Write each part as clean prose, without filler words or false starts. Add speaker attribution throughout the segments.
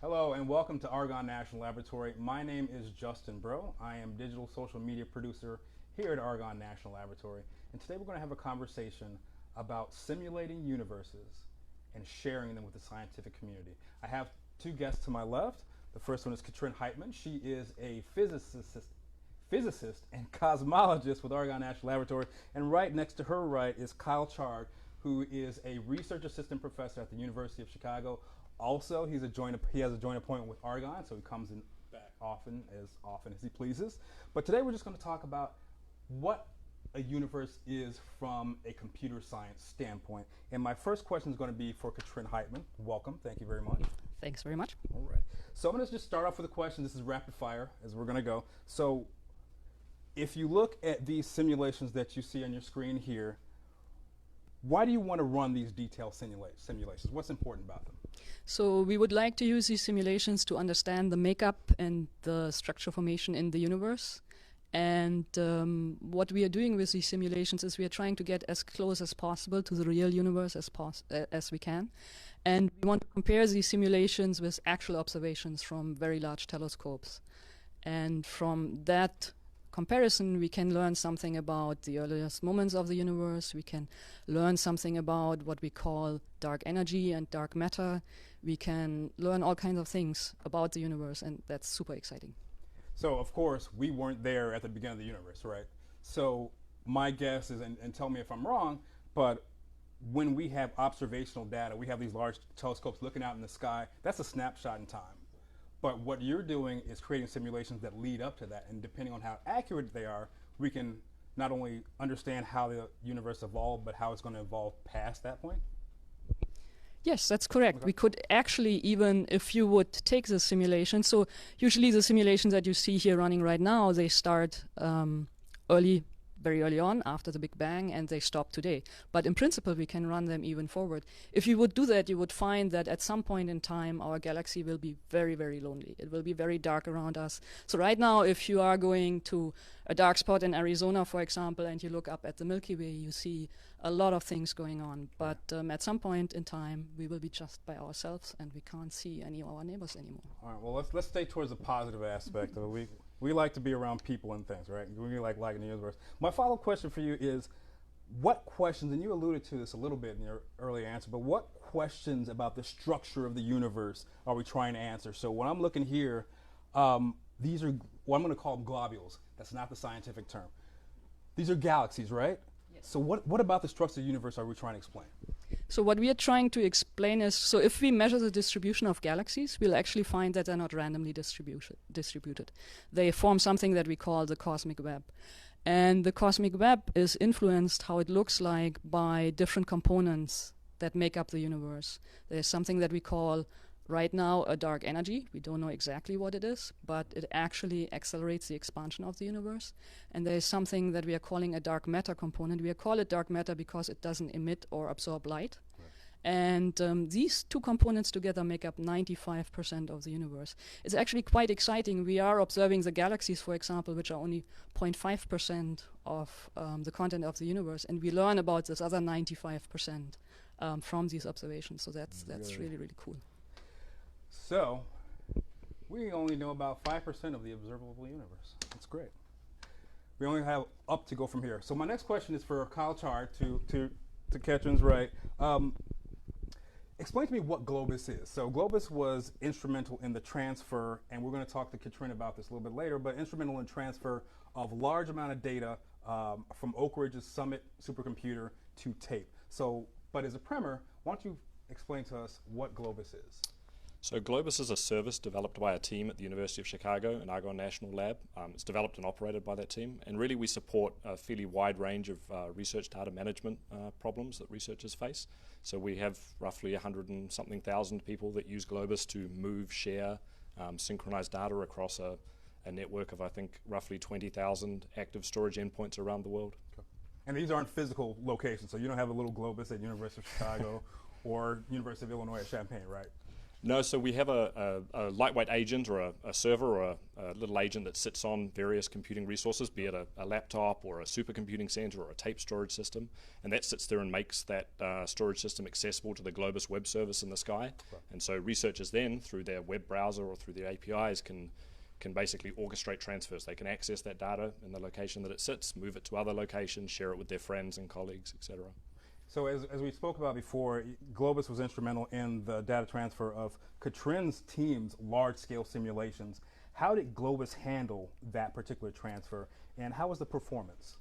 Speaker 1: Hello and welcome to Argonne National Laboratory. My name is Justin Bro. I am digital social media producer here at Argonne National Laboratory. And today we're going to have a conversation about simulating universes and sharing them with the scientific community. I have two guests to my left. The first one is Katrin Heitmann. She is a physicist and cosmologist with Argonne National Laboratory. And right next to her right is Kyle Chard, who is a research assistant professor at the University of Chicago. Also, he has a joint appointment with Argonne, so he comes in back often as he pleases. But today we're just going to talk about what a universe is from a computer science standpoint. And my first question is going to be for Katrin Heitmann. Welcome. Thank you very much.
Speaker 2: Thanks very much.
Speaker 1: All right. So I'm going to just start off with a question. This is rapid fire as we're going to go. So if you look at these simulations that you see on your screen here, why do you want to run these detailed simulations? What's important about them?
Speaker 2: So we would like to use these simulations to understand the makeup and the structure formation in the universe. And what we are doing with these simulations is we are trying to get as close as possible to the real universe as we can. And we want to compare these simulations with actual observations from very large telescopes. And from that comparison, we can learn something about the earliest moments of the universe. We can learn something about what we call dark energy and dark matter. We can learn all kinds of things about the universe, and that's super exciting.
Speaker 1: So, of course, we weren't there at the beginning of the universe, right? So my guess is, and tell me if I'm wrong, but when we have observational data, we have these large telescopes looking out in the sky, that's a snapshot in time. But what you're doing is creating simulations that lead up to that. And depending on how accurate they are, we can not only understand how the universe evolved, but how it's going to evolve past that point?
Speaker 2: Yes, that's correct.
Speaker 1: Okay.
Speaker 2: We could actually, even if you would take the simulation, so usually the simulations that you see here running right now, they start very early on after the Big Bang, and they stop today. But in principle, we can run them even forward. If you would do that, you would find that at some point in time, our galaxy will be very, very lonely. It will be very dark around us. So right now, if you are going to a dark spot in Arizona, for example, and you look up at the Milky Way, you see a lot of things going on. But at some point in time, we will be just by ourselves, and we can't see any of our neighbors anymore.
Speaker 1: All right, well, let's stay towards the positive aspect of it. We like to be around people and things, right? We like liking the universe. My follow-up question for you is, what questions, and you alluded to this a little bit in your earlier answer, but what questions about the structure of the universe are we trying to answer? So when I'm looking here, these are what I'm going to call them globules. That's not the scientific term. These are galaxies, right? Yes. So what about the structure of the universe are we trying to explain?
Speaker 2: So what we are trying to explain is, so if we measure the distribution of galaxies, we'll actually find that they're not randomly distributed. They form something that we call the cosmic web. And the cosmic web is influenced how it looks like by different components that make up the universe. There's something that we call right now a dark energy. We don't know exactly what it is, but it actually accelerates the expansion of the universe. And there is something that we are calling a dark matter component. We call it dark matter because it doesn't emit or absorb light. Right. And these two components together make up 95% of the universe. It's actually quite exciting. We are observing the galaxies, for example, which are only 0.5% of the content of the universe. And we learn about this other 95% from these observations. So that's really, really cool.
Speaker 1: So, we only know about 5% of the observable universe. That's great. We only have up to go from here. So my next question is for Kyle Chard, to Katrin's right. Explain to me what Globus is. So Globus was instrumental in the transfer, and we're going to talk to Katrin about this a little bit later, but instrumental in transfer of large amount of data from Oak Ridge's Summit supercomputer to tape. So, but as a primer, why don't you explain to us what Globus is?
Speaker 3: So Globus is a service developed by a team at the University of Chicago and Argonne National Lab. It's developed and operated by that team, and really we support a fairly wide range of research data management problems that researchers face. So we have roughly 100 and something thousand people that use Globus to move, share, synchronize data across a network of, I think, roughly 20,000 active storage endpoints around the world.
Speaker 1: Okay. And these aren't physical locations, so you don't have a little Globus at University of Chicago or University of Illinois at Champaign, right?
Speaker 3: No, so we have a lightweight agent or a server or a little agent that sits on various computing resources, be it a laptop or a supercomputing center or a tape storage system, and that sits there and makes that storage system accessible to the Globus web service in the sky. Right. And so researchers then, through their web browser or through their APIs, can basically orchestrate transfers. They can access that data in the location that it sits, move it to other locations, share it with their friends and colleagues, etc.
Speaker 1: So as we spoke about before, Globus was instrumental in the data transfer of Katrin's team's large-scale simulations. How did Globus handle that particular transfer, and how was the performance?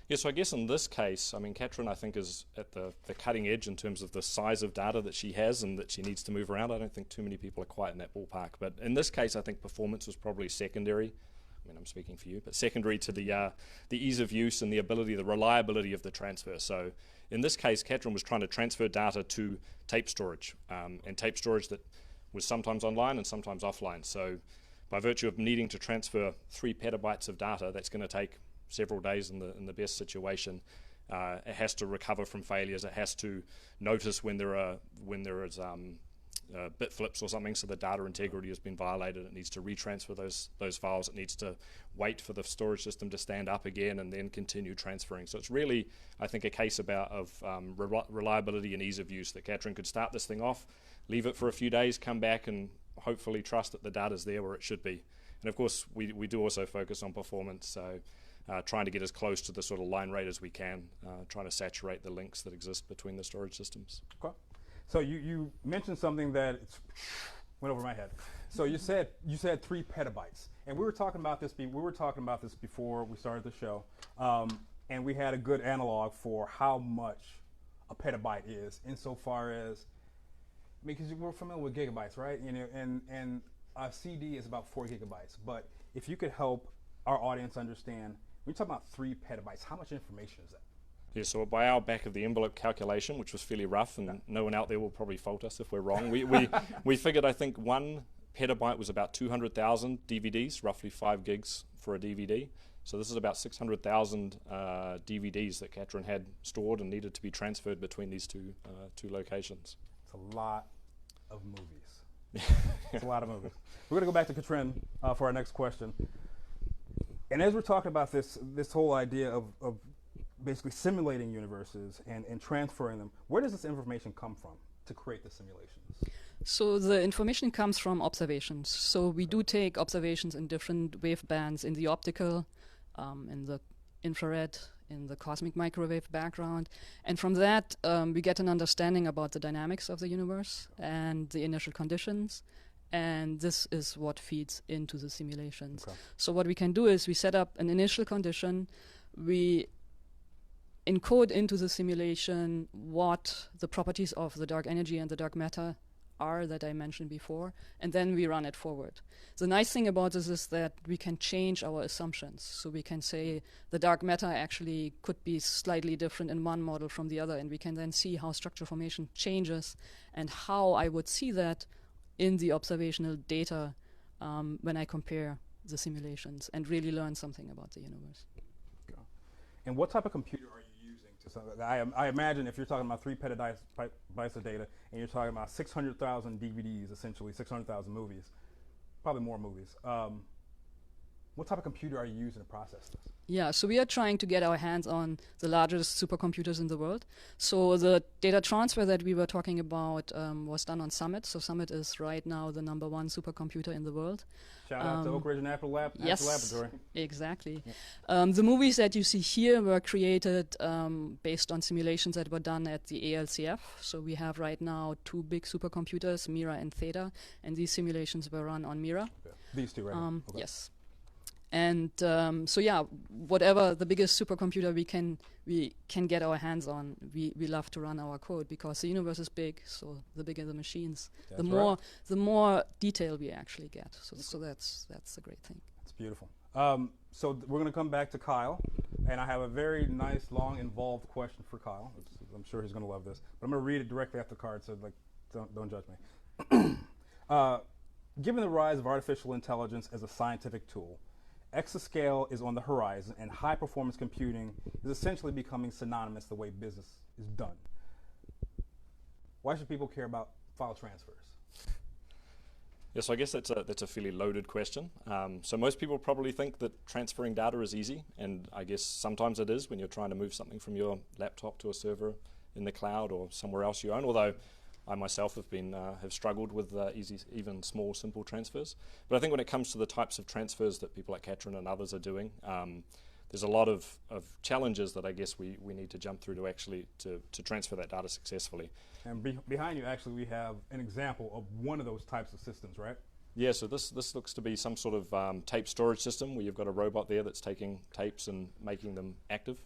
Speaker 3: Yeah, so I guess in this case, I mean, Katrin, I think, is at the cutting edge in terms of the size of data that she has and that she needs to move around. I don't think too many people are quite in that ballpark. But in this case, I think performance was probably secondary. I mean, I'm speaking for you, but secondary to the ease of use and the ability, the reliability of the transfer. So in this case, Katrin was trying to transfer data to tape storage, and tape storage that was sometimes online and sometimes offline. So by virtue of needing to transfer 3 petabytes of data, that's going to take several days in the best situation. It has to recover from failures. It has to notice when there is bit flips or something, so the data integrity has been violated. It needs to retransfer those files. It needs to wait for the storage system to stand up again and then continue transferring. So it's really, I think, a case of reliability and ease of use, that Katrin could start this thing off, leave it for a few days, come back and hopefully trust that the data's there where it should be. And of course, we do also focus on performance, so trying to get as close to the sort of line rate as we can, trying to saturate the links that exist between the storage systems.
Speaker 1: Okay. So you mentioned something that went over my head. So you said 3 petabytes, and we were talking about this. We were talking about this before we started the show, and we had a good analog for how much a petabyte is, insofar as, I mean, because we're familiar with gigabytes, right? You know, and a CD is about 4 gigabytes. But if you could help our audience understand, when you're talking about 3 petabytes, how much information is that?
Speaker 3: Yeah, so by our back of the envelope calculation, which was fairly rough, and no one out there will probably fault us if we're wrong, we figured, I think 1 petabyte was about 200,000 DVDs, roughly 5 gigs for a DVD. So this is about 600,000 DVDs that Katrin had stored and needed to be transferred between these two locations.
Speaker 1: It's a lot of movies. It's a lot of movies. We're going to go back to Katrin for our next question. And as we're talking about this whole idea of basically simulating universes and transferring them, where does this information come from to create the simulations?
Speaker 2: So the information comes from observations. So we do take observations in different wave bands, in the optical, in the infrared, in the cosmic microwave background. And from that, we get an understanding about the dynamics of the universe and the initial conditions. And this is what feeds into the simulations. Okay. So what we can do is we set up an initial condition. We encode into the simulation what the properties of the dark energy and the dark matter are that I mentioned before, and then we run it forward. The nice thing about this is that we can change our assumptions. So we can say the dark matter actually could be slightly different in one model from the other, and we can then see how structure formation changes and how I would see that in the observational data when I compare the simulations and really learn something about the universe.
Speaker 1: Okay. And what type of computer are you using? I imagine if you're talking about 3 petabytes of data and you're talking about 600,000 DVDs, essentially 600,000 movies, probably more movies. What type of computer are you using to process this?
Speaker 2: Yeah, so we are trying to get our hands on the largest supercomputers in the world. So the data transfer that we were talking about was done on Summit. So Summit is right now the #1 supercomputer in the world.
Speaker 1: Shout out to Oak Ridge National Laboratory.
Speaker 2: Exactly. Yeah. The movies that you see here were created based on simulations that were done at the ALCF. So we have right now 2 big supercomputers, Mira and Theta, and these simulations were run on Mira.
Speaker 1: Okay. These 2 right now. Okay.
Speaker 2: Yes. And so yeah, whatever the biggest supercomputer we can get our hands on, we love to run our code, because the universe is big. So the bigger the machines, the more detail we actually get. So that's a great thing.
Speaker 1: It's beautiful. So we're going to come back to Kyle, and I have a very nice, long, involved question for Kyle. I'm sure he's going to love this, but I'm going to read it directly off the card. So don't judge me. Given the rise of artificial intelligence as a scientific tool, exascale is on the horizon, and high-performance computing is essentially becoming synonymous the way business is done. Why should people care about file transfers?
Speaker 3: Yes, I guess that's a fairly loaded question. So most people probably think that transferring data is easy, and I guess sometimes it is when you're trying to move something from your laptop to a server in the cloud or somewhere else you own. Although I myself have struggled with even small, simple transfers. But I think when it comes to the types of transfers that people like Katrin and others are doing, there's a lot of challenges that I guess we need to jump through to actually to transfer that data successfully.
Speaker 1: And behind you, actually, we have an example of one of those types of systems, right?
Speaker 3: Yeah, so this looks to be some sort of tape storage system where you've got a robot there that's taking tapes and making them active.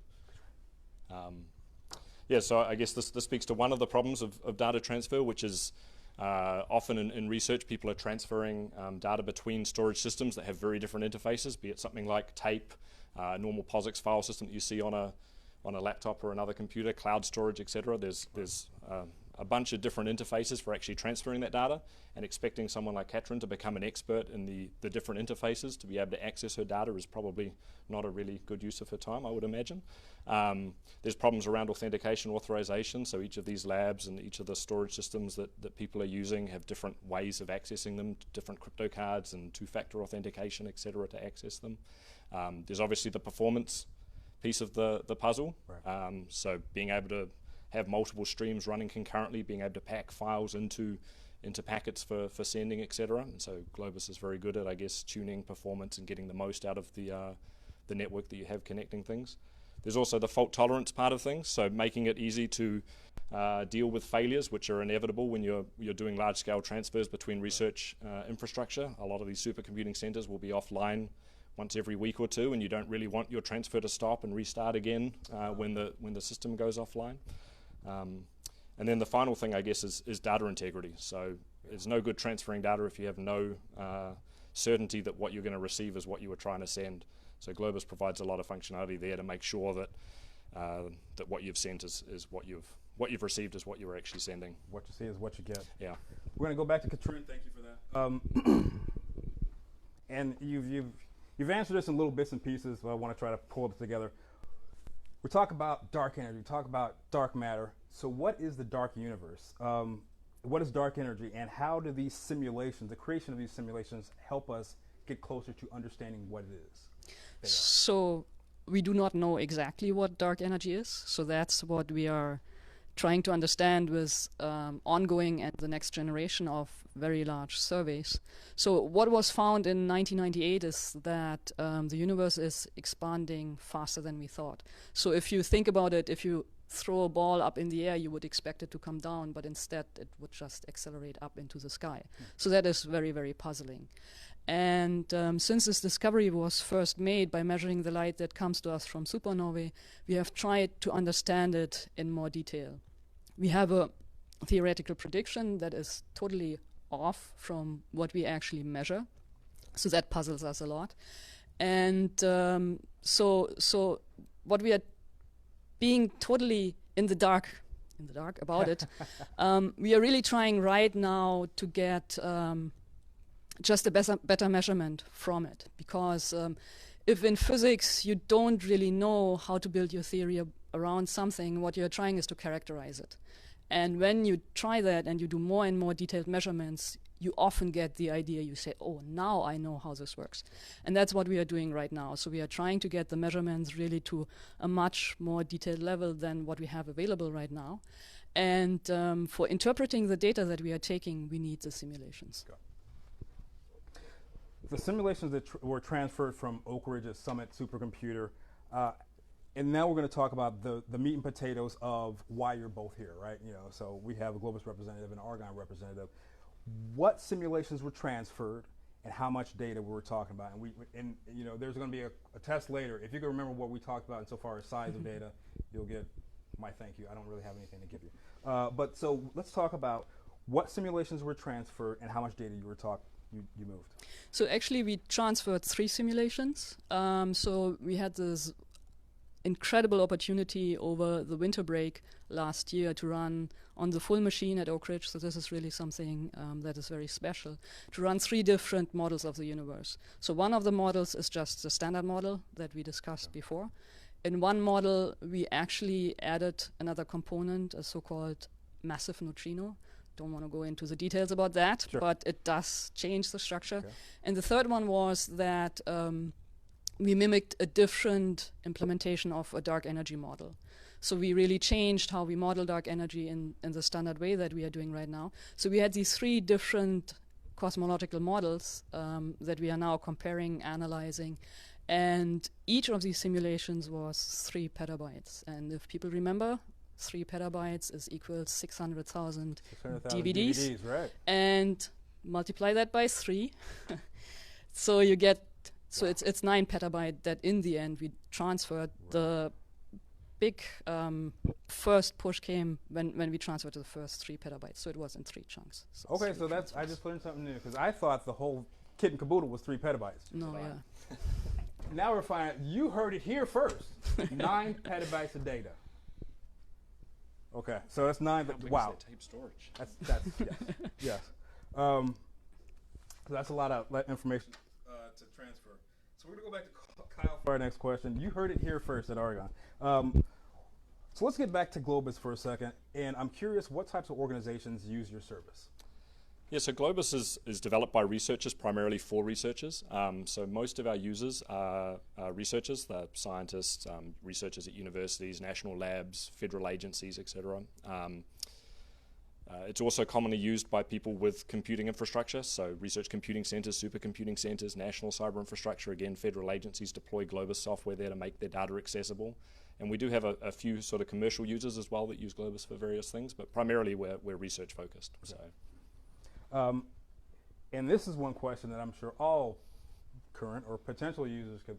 Speaker 3: Yeah, so I guess this speaks to one of the problems of data transfer, which is often in research people are transferring data between storage systems that have very different interfaces, be it something like tape, normal POSIX file system that you see on a laptop or another computer, cloud storage, etc. There's a bunch of different interfaces for actually transferring that data, and expecting someone like Katrin to become an expert in the different interfaces to be able to access her data is probably not a really good use of her time, I would imagine. There's problems around authentication, authorization, so each of these labs and each of the storage systems that people are using have different ways of accessing them, different crypto cards and two-factor authentication, etc. to access them. There's obviously the performance piece of the puzzle,
Speaker 1: right.
Speaker 3: So being able to have multiple streams running concurrently, being able to pack files into packets for sending, etc. And so Globus is very good at, I guess, tuning performance and getting the most out of the network that you have connecting things. There's also the fault tolerance part of things, so making it easy to deal with failures, which are inevitable when you're doing large-scale transfers between research infrastructure. A lot of these supercomputing centers will be offline once every week or two, and you don't really want your transfer to stop and restart again when the system goes offline. And then the final thing, I guess, is data integrity. So it's no good transferring data if you have no certainty that what you're going to receive is what you were trying to send. So Globus provides a lot of functionality there to make sure that that what you've sent is what you've received is what you were actually sending.
Speaker 1: What you see is what you get.
Speaker 3: Yeah.
Speaker 1: We're going to go back to Katrin. Thank you for that. And you've answered this in little bits and pieces, but I want to try to pull it together. We talk about dark energy, we talk about dark matter. So what is the dark universe? What is dark energy, and how do these simulations, the creation of these simulations, help us get closer to understanding what it is?
Speaker 2: So we do not know exactly what dark energy is. So that's what we are trying to understand with ongoing and the next generation of very large surveys. So what was found in 1998 is that the universe is expanding faster than we thought. So if you think about it, if you throw a ball up in the air, you would expect it to come down, but instead it would just accelerate up into the sky. So that is very, very puzzling. And since this discovery was first made by measuring the light that comes to us from supernovae, we have tried to understand it in more detail. We have a theoretical prediction that is totally off from what we actually measure, so that puzzles us a lot. And so what we are being totally in the dark about it, we are really trying right now to get just a better measurement from it, because if in physics you don't really know how to build your theory around something, what you're trying is to characterize it. And when you try that and you do more and more detailed measurements, you often get the idea, you say, oh, now I know how this works. And that's what we are doing right now. So we are trying to get the measurements really to a much more detailed level than what we have available right now. And for interpreting the data that we are taking, we need the simulations.
Speaker 1: The simulations that were transferred from Oak Ridge's Summit supercomputer, and now we're going to talk about the meat and potatoes of why you're both here, right? You know, so we have a Globus representative and an Argonne representative. What simulations were transferred, and how much data we were talking about? And you know, there's going to be a test later. If you can remember what we talked about insofar as size of data, you'll get my thank you. I don't really have anything to give you. But so let's talk about what simulations were transferred and how much data you moved.
Speaker 2: So actually, we transferred 3 simulations. So we had this incredible opportunity over the winter break last year to run on the full machine at Oak Ridge. So this is really something that is very special, to run 3 different models of the universe. So one of the models is just the standard model that we discussed before. In one model, we actually added another component, a so-called massive neutrino, don't want to go into the details about that,
Speaker 1: Sure.
Speaker 2: but it does change the structure.
Speaker 1: Okay.
Speaker 2: And the third one was that we mimicked a different implementation of a dark energy model. So we really changed how we model dark energy in the standard way that we are doing right now. So we had these 3 different cosmological models that we are now comparing, analyzing, and each of these simulations was 3 petabytes. And if people remember, 3 petabytes is equal 600,000 DVDs.
Speaker 1: Right.
Speaker 2: And multiply that by 3. So you get, so it's 9 petabyte that in the end we transferred. The big first push came when we transferred to the first 3 petabytes. So it was in 3 chunks. So
Speaker 1: Okay,
Speaker 2: 3
Speaker 1: so that's, I
Speaker 2: transfers.
Speaker 1: just learned something new, because I thought the whole kit and caboodle was 3 petabytes.
Speaker 2: No, yeah.
Speaker 1: Now we're finding, you heard it here first, 9 petabytes of data. Okay, so that's 9, but wow.
Speaker 3: Tape storage.
Speaker 1: That's yes. So that's a lot of information to transfer. So we're gonna go back to Kyle for our next question. You heard it here first at Argonne. So let's get back to Globus for a second, and I'm curious what types of organizations use your service.
Speaker 3: Yeah, so Globus is developed by researchers, primarily for researchers. So most of our users are researchers, they're scientists, researchers at universities, national labs, federal agencies, etc. It's also commonly used by people with computing infrastructure, so research computing centers, supercomputing centers, national cyber infrastructure. Again, federal agencies deploy Globus software there to make their data accessible. And we do have a few sort of commercial users as well that use Globus for various things, but primarily we're research focused.
Speaker 1: Okay.
Speaker 3: So.
Speaker 1: And this is one question that I'm sure all current or potential users could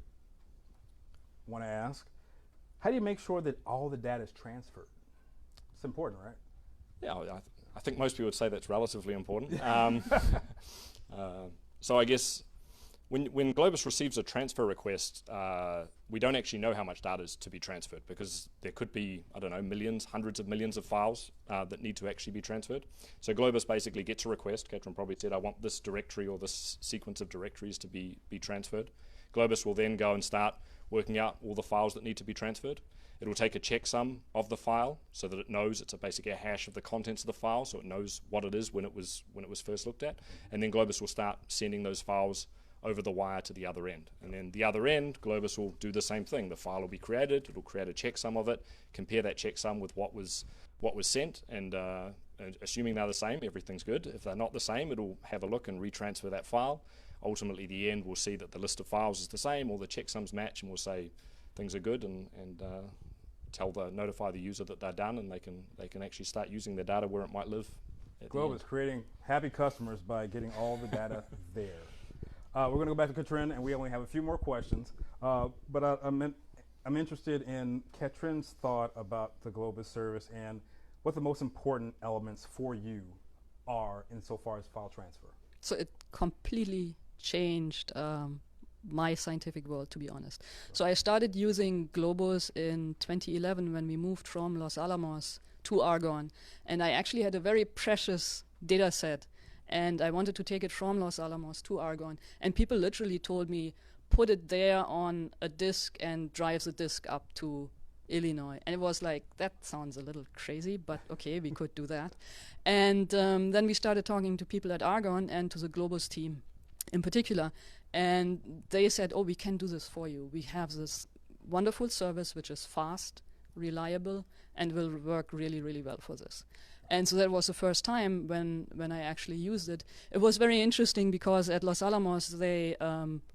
Speaker 1: want to ask. How do you make sure that all the data is transferred? It's important, right?
Speaker 3: Yeah, I think most people would say that's relatively important. So I guess when Globus receives a transfer request, we don't actually know how much data is to be transferred, because there could be, I don't know, millions, hundreds of millions of files that need to actually be transferred. So Globus basically gets a request. Katrin probably said, I want this directory or this sequence of directories to be transferred. Globus will then go and start working out all the files that need to be transferred. It will take a checksum of the file so that it knows it's basically a hash of the contents of the file, so it knows what it is when it was first looked at. And then Globus will start sending those files over the wire to the other end. And then the other end, Globus will do the same thing. The file will be created, it'll create a checksum of it, compare that checksum with what was sent, and assuming they're the same, everything's good. If they're not the same, it'll have a look and retransfer that file. Ultimately, the end will see that the list of files is the same, all the checksums match, and will say things are good, and notify the user that they're done, and they can actually start using their data where it might live.
Speaker 1: Globus creating happy customers by getting all the data there. We're going to go back to Katrin, and we only have a few more questions. But I'm interested in Katrin's thought about the Globus service and what the most important elements for you are insofar as file transfer.
Speaker 2: So it completely changed my scientific world, to be honest. So I started using Globus in 2011 when we moved from Los Alamos to Argonne, and I actually had a very precious data set, and I wanted to take it from Los Alamos to Argonne, and people literally told me, put it there on a disk and drive the disk up to Illinois. And it was like, that sounds a little crazy, but okay, we could do that. And then we started talking to people at Argonne and to the Globus team in particular, and they said, oh, we can do this for you. We have this wonderful service which is fast, reliable, and will work really, really well for this. And so that was the first time when I actually used it. It was very interesting because at Los Alamos, they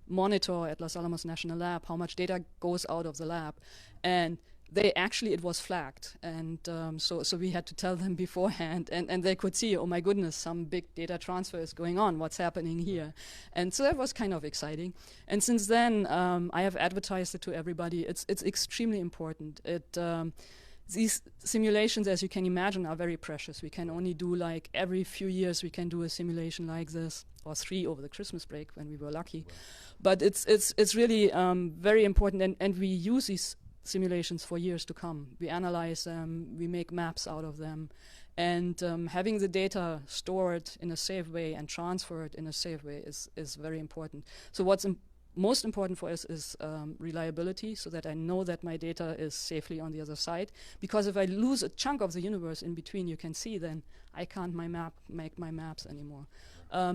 Speaker 2: monitor at Los Alamos National Lab how much data goes out of the lab. And it was flagged. And so we had to tell them beforehand. And they could see, oh my goodness, some big data transfer is going on. What's happening here? And so that was kind of exciting. And since then, I have advertised it to everybody. It's extremely important. These simulations, as you can imagine, are very precious. We can only do like every few years we can do a simulation like this, or 3 over the Christmas break when we were lucky. Wow. But it's really very important, and we use these simulations for years to come. We analyze them, we make maps out of them, and having the data stored in a safe way and transferred in a safe way is very important. So what's most important for us is reliability, so that I know that my data is safely on the other side. Because if I lose a chunk of the universe in between, you can see, then I can't make my maps anymore.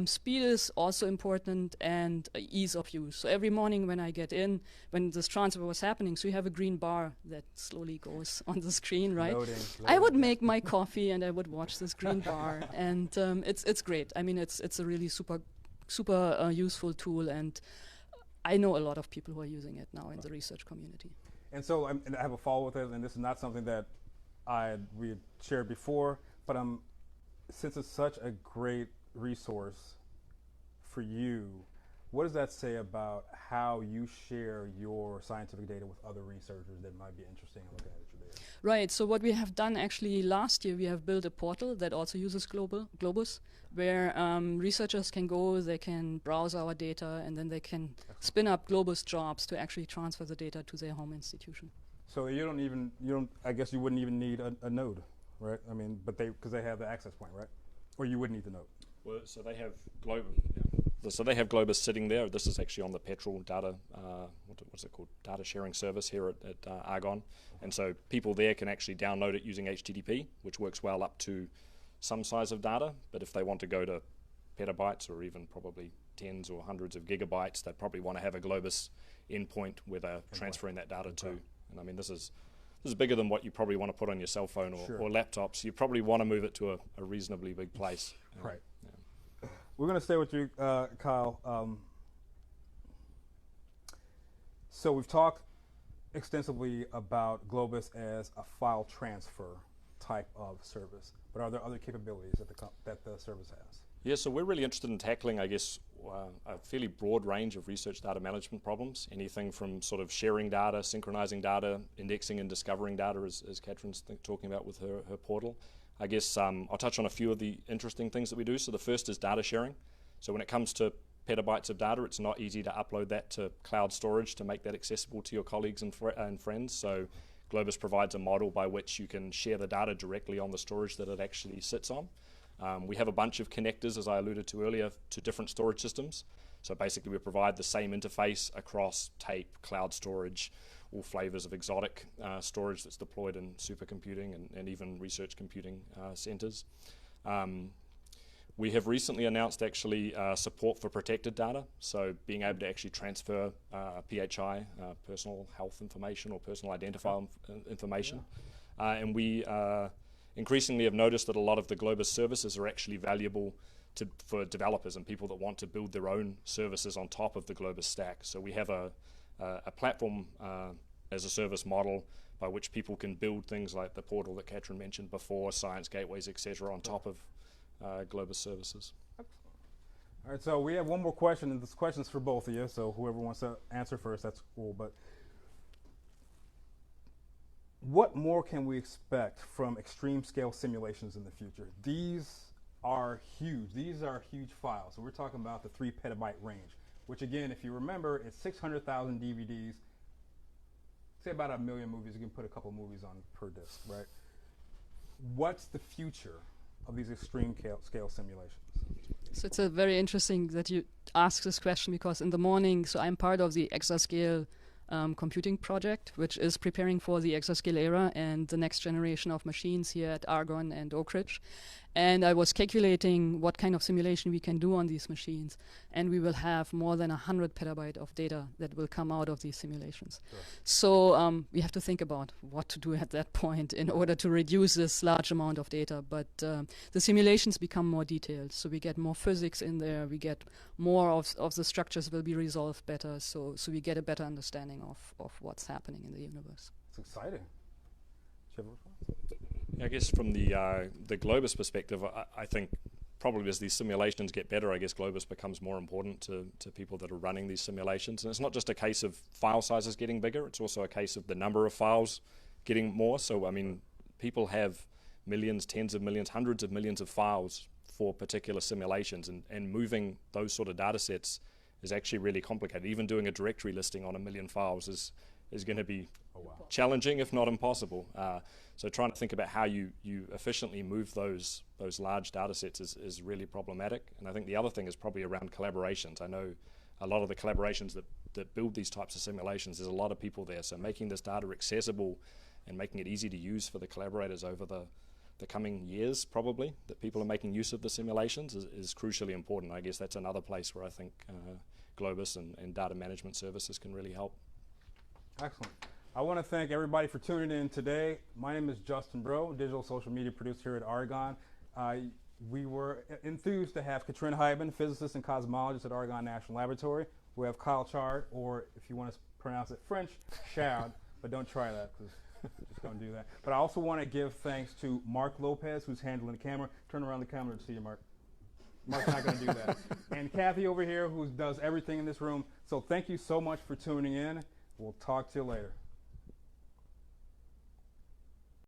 Speaker 2: Speed is also important, and ease of use. So every morning when I get in, when this transfer was happening, so you have a green bar that slowly goes on the screen, right?
Speaker 1: Loading.
Speaker 2: I would make my coffee and I would watch this green bar, and it's great. I mean, it's a really super useful tool, and I know a lot of people who are using it now in the research community.
Speaker 1: And so and I have a follow with it, and this is not something that we had shared before, but since it's such a great resource for you, what does that say about how you share your scientific data with other researchers that might be interested in looking at your data?
Speaker 2: Right, so what we have done actually last year, we have built a portal that also uses Globus, where researchers can go, they can browse our data, and then they can spin up Globus jobs to actually transfer the data to their home institution.
Speaker 1: So I guess you wouldn't even need a node, right? I mean, because they have the access point, right? Or you would need the node.
Speaker 3: Well, so they have Globus sitting there. This is actually on the Petrel data, what's it called? Data sharing service here at Argonne. And so people there can actually download it using HTTP, which works well up to some size of data. But if they want to go to petabytes or even probably tens or hundreds of gigabytes, they'd probably want to have a Globus endpoint where they're transferring that data to. And I mean, this is bigger than what you probably want to put on your cell phone or laptops. You probably want to move it to a reasonably big place.
Speaker 1: Right. Yeah. We're going to stay with you, Kyle. So we've talked extensively about Globus as a file transfer type of service, but are there other capabilities that the service has?
Speaker 3: Yeah, so we're really interested in tackling, I guess, a fairly broad range of research data management problems, anything from sort of sharing data, synchronizing data, indexing and discovering data, as Katrin's talking about with her portal. I guess I'll touch on a few of the interesting things that we do. So the first is data sharing. So when it comes to petabytes of data, it's not easy to upload that to cloud storage to make that accessible to your colleagues and friends. So Globus provides a model by which you can share the data directly on the storage that it actually sits on. We have a bunch of connectors, as I alluded to earlier, to different storage systems. So basically we provide the same interface across tape, cloud storage, all flavors of exotic storage that's deployed in supercomputing and even research computing centers. We have recently announced actually support for protected data, so being able to actually transfer PHI, personal health information or personal identifier information. And we increasingly have noticed that a lot of the Globus services are actually valuable for developers and people that want to build their own services on top of the Globus stack. So we have a platform as a service model by which people can build things like the portal that Katrin mentioned before, science gateways, etc., on top of Globus services.
Speaker 1: All right, so we have one more question, and this question is for both of you, so whoever wants to answer first, that's cool. But what more can we expect from extreme scale simulations in the future? These are huge. These are huge files. So we're talking about the 3 petabyte range, which again, if you remember, it's 600,000 DVDs. Say about 1 million movies. You can put a couple movies on per disc, right? What's the future of these extreme scale simulations?
Speaker 2: So it's very interesting that you ask this question, because in the morning, so I'm part of the exascale computing project, which is preparing for the exascale era and the next generation of machines here at Argonne and Oak Ridge. And I was calculating what kind of simulation we can do on these machines. And we will have more than 100 petabyte of data that will come out of these simulations. Sure. So we have to think about what to do at that point in order to reduce this large amount of data. But the simulations become more detailed. So we get more physics in there. We get more of the structures will be resolved better. So we get a better understanding of what's happening in the universe.
Speaker 1: It's exciting.
Speaker 3: I guess from the Globus perspective, I think probably as these simulations get better, I guess Globus becomes more important to people that are running these simulations. And it's not just a case of file sizes getting bigger, it's also a case of the number of files getting more. So, I mean, people have millions, tens of millions, hundreds of millions of files for particular simulations, and moving those sort of data sets is actually really complicated. Even doing a directory listing on 1 million files is going to be challenging, if not impossible. So trying to think about how you efficiently move those large data sets is really problematic. And I think the other thing is probably around collaborations. I know a lot of the collaborations that build these types of simulations, there's a lot of people there. So making this data accessible and making it easy to use for the collaborators over the coming years, probably, that people are making use of the simulations is crucially important. I guess that's another place where I think Globus and data management services can really help.
Speaker 1: Excellent. I want to thank everybody for tuning in today. My name is Justin Bro, digital social media producer here at Argonne. We were enthused to have Katrin Heitmann, physicist and cosmologist at Argonne National Laboratory. We have Kyle Chard, or if you want to pronounce it French, Chard, but don't try that because just don't do that. But I also want to give thanks to Mark Lopez, who's handling the camera. Turn around the camera to see you, Mark. Mark's not going to do that. And Kathy over here, who does everything in this room. So thank you so much for tuning in. We'll talk to you later.